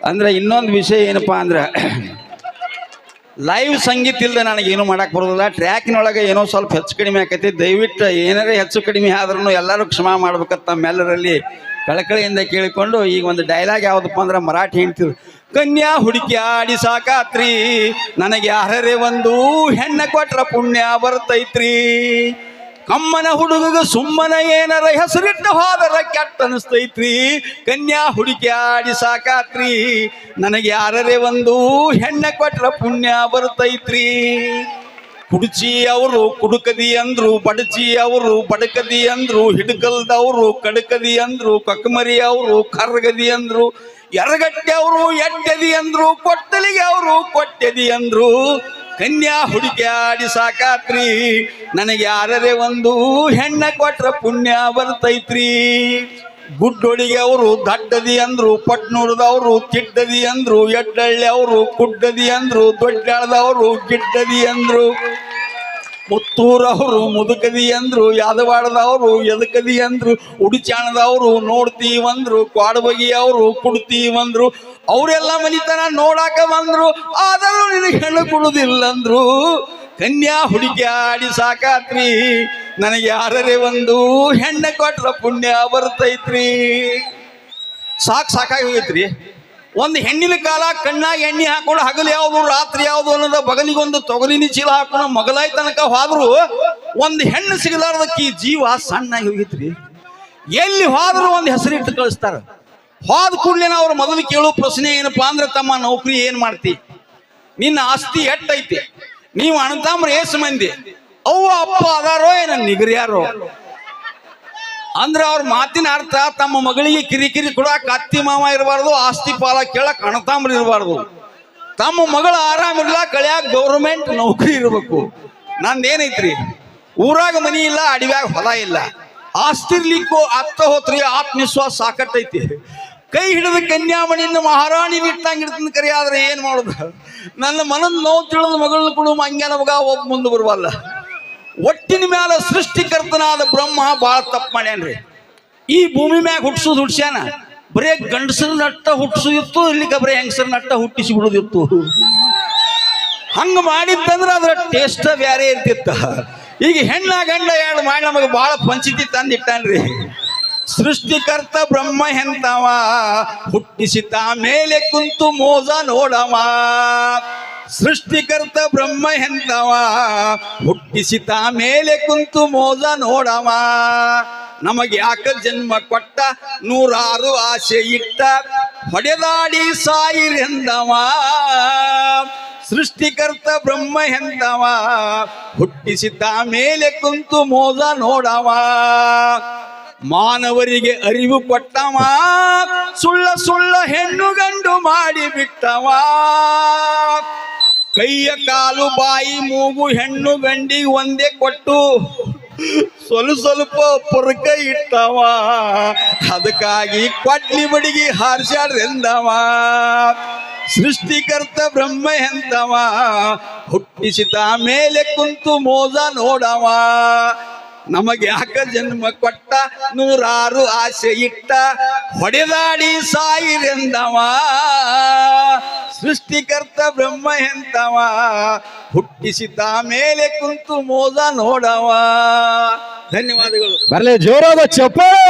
ಅಂದ್ರೆ ಇನ್ನೊಂದು ವಿಷಯ ಏನಪ್ಪಾ ಅಂದ್ರೆ ಲೈವ್ ಸಂಗೀತ ಇಲ್ಲದೆ ನನಗೇನು ಮಾಡಕ್ಕೆ ಬರೋದಿಲ್ಲ. ಟ್ರ್ಯಾಕಿನೊಳಗೆ ಏನೋ ಸ್ವಲ್ಪ ಹೆಚ್ಚು ಕಡಿಮೆ ಆಕೈತಿ. ದಯವಿಟ್ಟು ಏನಾರೇ ಹೆಚ್ಚು ಕಡಿಮೆ ಆದ್ರೂ ಎಲ್ಲರೂ ಕ್ಷಮಾ ಮಾಡ್ಬೇಕಂತ ತಮ್ಮೆಲ್ಲರಲ್ಲಿ ಕಳಕಳಿಯಿಂದ ಕೇಳಿಕೊಂಡು ಈಗ ಒಂದು ಡೈಲಾಗ್ ಯಾವುದಪ್ಪ ಅಂದ್ರೆ ಮರಾಠಿ ಹೇಳ್ತಿದ್ರು. ಕನ್ಯಾ ಹುಡುಕಿ ಆಡಿ ಸಾಕಾತ್ರಿ, ನನಗೆ ಯಾರೇ ಒಂದು ಹೆಣ್ಣ ಕೊಟ್ರ ಪುಣ್ಯ ಬರ್ತೈತ್ರಿ. ಕಮ್ಮನ ಹುಡುಗ ಸುಮ್ಮನ ಏನಾರ ಹೆಸರಿಟ್ಟ ಹೋದರ ಕೆಟ್ಟ ಅನಿಸ್ತೈತ್ರಿ. ಕನ್ಯಾ ಹುಡುಕಿ ಆಡಿ ಸಾಕಾತ್ರಿ, ನನಗೆ ಯಾರೇ ಒಂದು ಹೆಣ್ಣ ಕೊಟ್ರ ಪುಣ್ಯ ಬರ್ತೈತ್ರಿ. ಕುಡ್ಚಿ ಅವರು ಕುಡುಕದಿ ಅಂದ್ರು, ಬಡಚಿ ಅವರು ಬಡಕದಿ ಅಂದ್ರು, ಹಿಡ್ಕಲ್ದವರು ಕಡಕದಿ ಅಂದ್ರು, ಕಕ್ಮರಿ ಅವರು ಕರ್ಗದಿ ಅಂದ್ರು, ಎರಗಟ್ಟೆ ಅವರು ಎಟ್ಟದಿ ಅಂದ್ರು, ಕೊಟ್ಟಲಿಗೆ ಅವರು ಕೊಟ್ಟದಿ ಅಂದ್ರು. ಕನ್ಯಾ ಹುಡುಕಿ ಆಡಿ ಸಾಕಾತ್ರಿ, ನನಗೆ ಯಾರೇ ಒಂದು ಹೆಣ್ಣ ಕೊಟ್ರ ಪುಣ್ಯ ಬರ್ತೈತ್ರಿ. ಗುಡ್ಡೊಳಿಗೆ ಅವರು ದಡ್ಡದಿ ಅಂದ್ರು, ಪಟ್ನೂರದವರು ತಿಡ್ಡದಿ ಅಂದ್ರು, ಎಡ್ಡಳ್ಳಿ ಅವರು ಕುಡ್ಡದಿ ಅಂದ್ರು, ದೊಡ್ಡಾಳದವರು ಗಿಡ್ಡದಿ ಅಂದ್ರು, ಮುತ್ತೂರವರು ಮುದುಕದಿ ಅಂದ್ರು, ಯಾದವಾಡದವರು ಎದಕದಿ ಅಂದ್ರು, ಉಡುಚಾಣದವರು ನೋಡ್ತೀವಂದ್ರು, ಕ್ವಾಡಬಗಿ ಅವರು ಕುಡ್ತೀವಂದ್ರು. ಅವರೆಲ್ಲ ಮನಿತನ ನೋಡಾಕ ಬಂದ್ರು, ಆದರೂ ನಿನಗೆ ಹೆಣ್ಣು ಕೊಡುದಿಲ್ಲಂದ್ರು. ಕನ್ಯಾ ಹುಡುಕಿ ಆಡಿ ಸಾಕಾತ್ರಿ, ನನಗೆ ಯಾರೇ ಒಂದು ಹೆಣ್ಣ ಕೊಟ್ರ ಪುಣ್ಯ ಬರ್ತೈತ್ರಿ. ಸಾಕಾಗಿ ಹೋಗೈತ್ರಿ. ಒಂದು ಹೆಣ್ಣಿನ ಕಾಲ ಕಣ್ಣಾಗ ಎಣ್ಣೆ ಹಾಕೊಂಡು ಹಗಲು ಯಾವುದು ರಾತ್ರಿ ಯಾವುದು ಅನ್ನೋದ ಬಗಲಿಗೊಂದು ತೊಗಲಿನ ಚೀಲ ಹಾಕೊಂಡು ಮಗಲಾಯ್ ತನಕ ಹೋದ್ರು ಒಂದು ಹೆಣ್ಣು ಸಿಗಲಾರ್ದಕ್ಕೆ ಜೀವ ಸಣ್ಣಾಗಿ ಹೋಗೈತ್ರಿ. ಎಲ್ಲಿ ಹೋದ್ರು ಒಂದು ಹೆಸರಿಟ್ಟು ಕಳಿಸ್ತಾರ. ಹೋದ ಕೂಡಲೇ ಅವ್ರ ಮೊದಲು ಕೇಳೋ ಪ್ರಶ್ನೆ ಏನಪ್ಪಾ ಅಂದ್ರೆ, ತಮ್ಮ ನೌಕರಿ ಏನ್ ಮಾಡ್ತಿ, ನಿನ್ನ ಆಸ್ತಿ ಎಟ್ಟೈತಿ, ನೀವು ಅಣ್ಣತಾಮ್ರ ಏಸು ಮಂದಿ, ಅವ್ವ ಅಪ್ಪ ಅದಾರೋ ಏನ ನಿಗರ್ಯಾರೋ ಅಂದ್ರೆ ಅವ್ರ ಮಾತಿನ ಅರ್ಥ ತಮ್ಮ ಮಗಳಿಗೆ ಕಿರಿಕಿರಿ ಕೊಡಾಕ ಅತ್ತಿ ಮಾವ ಇರಬಾರ್ದು, ಆಸ್ತಿ ಪಾಲ ಕೇಳಕ್ ಅಣ್ಣತಾಮ್ರ ಇರಬಾರ್ದು. ತಮ್ಮ ಮಗಳು ಆರಾಮಿರ್ಲ ಕಳ್ಯಾಕ ಗೌರ್ಮೆಂಟ್ ನೌಕರಿ ಇರ್ಬೇಕು. ನಂದೇನೈತ್ರಿ, ಊರಾಗ ಮನಿ ಇಲ್ಲ, ಅಡಿವ್ಯಾಗ ಹೊಲ ಇಲ್ಲ, ಆಸ್ತಿ ಇರ್ಲಿಕ್ಕೂ ಅತ್ತ ಹೋತ್ರಿ, ಆತ್ಮವಿಶ್ವಾಸ ಸಾಕಟ್ಟೈತಿ. ಕೈ ಹಿಡಿದು ಕನ್ಯಾಮಣಿಯಿಂದ ಮಹಾರಾಣಿ ಇಟ್ಟಂಗೆ ಇಡ್ತೀನಿ ಕರಿ. ಆದ್ರೆ ಏನ್ ಮಾಡುದು, ನನ್ನ ಮನದ ನೋವು ತಿಳಿದ ಮಗಳನ್ನ ಕೊಡು ಮಂಗ್ಯಾನ ಮಗ ಒಬ್ಬ ಮುಂದೆ ಬರುವಲ್ಲ. ಒಟ್ಟಿನ ಮ್ಯಾಲ ಸೃಷ್ಟಿಕರ್ತನಾದ ಬ್ರಹ್ಮ ಬಾಳ ತಪ್ಪು ಮಾಡ್ಯಾನ್ರಿ. ಈ ಭೂಮಿ ಮ್ಯಾಗ ಹುಟ್ಟಿಸೋದು ಹುಡ್ಸ್ಯಾನ, ಬರೇ ಗಂಡಸರ ನಟ್ಟ ಹುಟ್ಟಿಸೋದಿತ್ತು, ಇಲ್ಲಿಗ ಬರೇ ಹೆಂಗಸರ ನಟ್ಟ ಹುಟ್ಟಿಸಿ ಬಿಡೋದಿತ್ತು. ಹಂಗ ಮಾಡಿತ್ತಂದ್ರ ಅದ್ರ ಟೇಸ್ಟ್ ಬ್ಯಾರೆ ಇರ್ತಿತ್ತ. ಈಗ ಹೆಣ್ಣ ಗಂಡ ಎರಡು ಮಾಡಿ ನಮಗೆ ಬಾಳ ಪಂಚಾಯಿತಿ ತಂದಿಟ್ಟಾನ್ರಿ. ಸೃಷ್ಟಿಕರ್ತ ಬ್ರಹ್ಮ ಎಂತವ, ಹುಟ್ಟಿಸಿತ ಮೇಲೆ ಕುಂತು ಮೋಜ ನೋಡವ. ಸೃಷ್ಟಿಕರ್ತ ಬ್ರಹ್ಮ ಎಂತವ, ಹುಟ್ಟಿಸಿತ ಮೇಲೆ ಕುಂತು ಮೋಜ ನೋಡವ. ನಮಗೆ ಯಾಕ ಜನ್ಮ ಕೊಟ್ಟ, ನೂರಾರು ಆಸೆ ಇಟ್ಟ, ಹೊಡೆದಾಡಿ ಸಾಯಿರೆಂದವ. ಸೃಷ್ಟಿಕರ್ತ ಬ್ರಹ್ಮ ಎಂತವ, ಹುಟ್ಟಿಸಿತ ಮೇಲೆ ಕುಂತು ಮೋಜ ನೋಡವ. ಮಾನವರಿಗೆ ಅರಿವು ಕೊಟ್ಟವ, ಸುಳ್ಳ ಸುಳ್ಳ ಹೆಣ್ಣು ಗಂಡು ಮಾಡಿ ಬಿಟ್ಟವ. ಕೈಯ ಕಾಲು ಬಾಯಿ ಮೂಗು ಹೆಣ್ಣು ಗಂಡಿಗೆ ಒಂದೇ ಕೊಟ್ಟು ಸ್ವಲ್ಪ ಪುರ್ಕ ಇಟ್ಟವ. ಅದಕ್ಕಾಗಿ ಕೊಡ್ಲಿ ಬಡಿಗೆ ಹಾರ್ಸ್ಯಾಡ್ರೆಂದವ. ಸೃಷ್ಟಿಕರ್ತ ಬ್ರಹ್ಮ ಎಂತವ, ಹುಟ್ಟಿಸಿತ ಮೇಲೆ ಕುಂತು ಮೋಜ ನೋಡವ. ನಮಗೆ ಯಾಕ ಜನ್ಮ ಕೊಟ್ಟ, ನೂರಾರು ಆಸೆ ಇಟ್ಟ, ಹೊಡೆದಾಡಿ ಸಾಯಿರೆಂದವ. ಸೃಷ್ಟಿಕರ್ತ ಬ್ರಹ್ಮ ಎಂತವ, ಹುಟ್ಟಿಸಿತ ಮೇಲೆ ಕುಂತು ಮೋಜ ನೋಡವ. ಧನ್ಯವಾದಗಳು. ಬರಲಿ ಜೋರಾದ ಚಪ್ಪಾಳೆ.